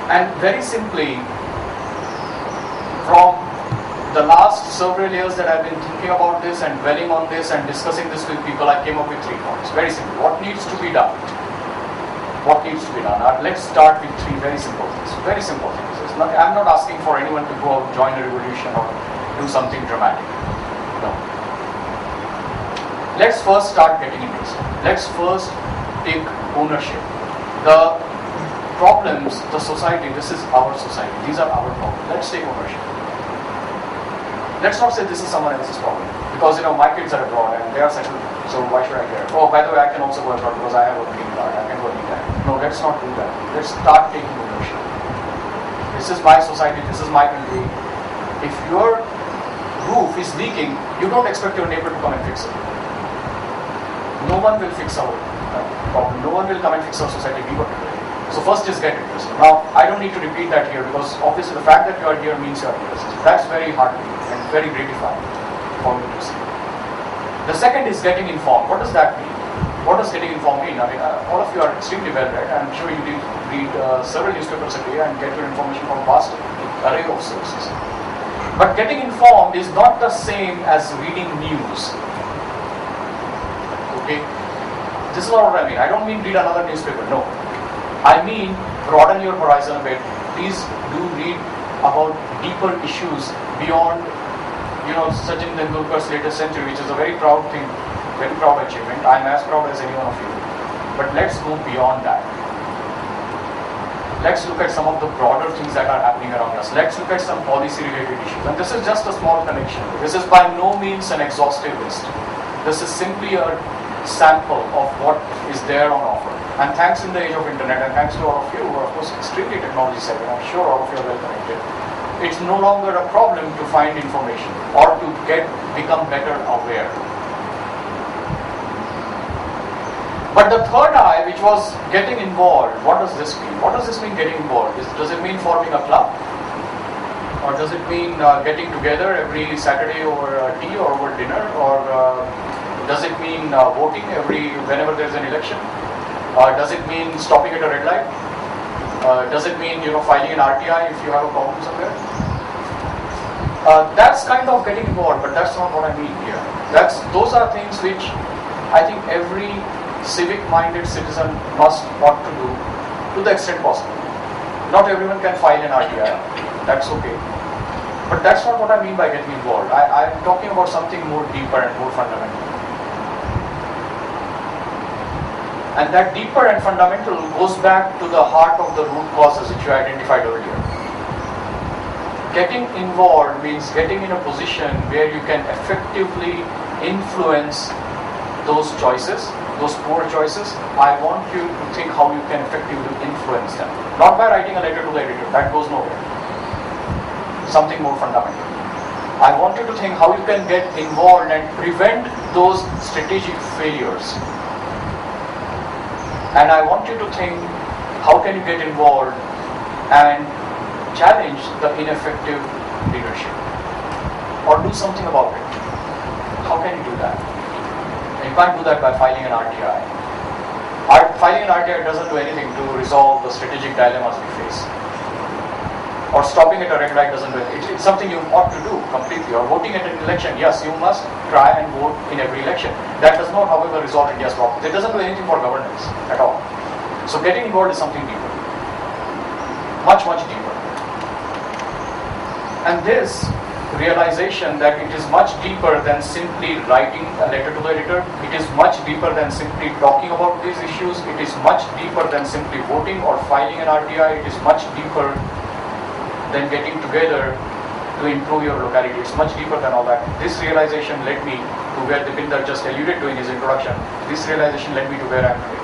And very simply, from the last several years that I've been thinking about this and dwelling on this and discussing this with people, I came up with 3 points. Very simple. What needs to be done? What needs to be done? Let's start with 3 very simple things. Very simple things. I'm not asking for anyone to go out, join a revolution or do something dramatic. No. Let's first start getting interested. Let's first take ownership. The problems, the society, this is our society. These are our problems. Let's take ownership. Let's not say this is someone else's problem. Because, my kids are abroad and they are settled, so why should I care? Oh, by the way, I can also go abroad because I have a green card. I can go anywhere. No, let's not do that. Let's start taking ownership. This is my society. This is my country. If your roof is leaking, you don't expect your neighbor to come and fix it. No one will fix our problem. No one will come and fix our society. We got to do it. So first is get interested. Now, I don't need to repeat that here because obviously the fact that you are here means you are interested. That's very heartening and very gratifying for me to see. The second is getting informed. What does that mean? What does getting informed mean? I mean, all of you are extremely well read. I'm sure you did read several newspapers a day and get your information from vast array of sources. But getting informed is not the same as reading news. Okay? This is not what I mean. I don't mean read another newspaper. No. I mean broaden your horizon a bit. Please do read about deeper issues beyond, Sachin Tendulkar's latest century, which is a very proud thing, very proud achievement. I'm as proud as any one of you. But let's go beyond that. Let's look at some of the broader things that are happening around us. Let's look at some policy-related issues. And this is just a small connection. This is by no means an exhaustive list. This is simply a sample of what is there on offer. And thanks in the age of internet, and thanks to all of you who are of course extremely technology savvy, I'm sure all of you are well connected. It's no longer a problem to find information or to become better aware. But the third I, which was getting involved, what does this mean? What does this mean, getting involved? Does it mean forming a club? Or does it mean getting together every Saturday over tea or over dinner? Or does it mean voting whenever there's an election? Does it mean stopping at a red light? Does it mean filing an RTI if you have a problem somewhere? That's kind of getting involved, but that's not what I mean here. Those are things which I think every civic-minded citizen ought to do to the extent possible. Not everyone can file an RTI. That's okay. But that's not what I mean by getting involved. I'm talking about something more deeper and more fundamental. And that deeper and fundamental goes back to the heart of the root causes which you identified earlier. Getting involved means getting in a position where you can effectively influence those choices, those poor choices. I want you to think how you can effectively influence them. Not by writing a letter to the editor, that goes nowhere. Something more fundamental. I want you to think how you can get involved and prevent those strategic failures. And I want you to think, how can you get involved and challenge the ineffective leadership? Or do something about it. How can you do that? And you can't do that by filing an RTI. Filing an RTI doesn't do anything to resolve the strategic dilemmas we face. Or stopping at a red light doesn't do anything. It's something you ought to do completely. Or voting at an election, yes, you must try and vote in every election. That does not, however, resolve India's problems. It doesn't do anything for governance at all. So getting involved is something deeper. Much, much deeper. And this realization that it is much deeper than simply writing a letter to the editor, it is much deeper than simply talking about these issues, it is much deeper than simply voting or filing an RTI, it is much deeper than getting together to improve your locality. It's much deeper than all that. This realization led me to where Dipinder just alluded to in his introduction. This realization led me to where I am today.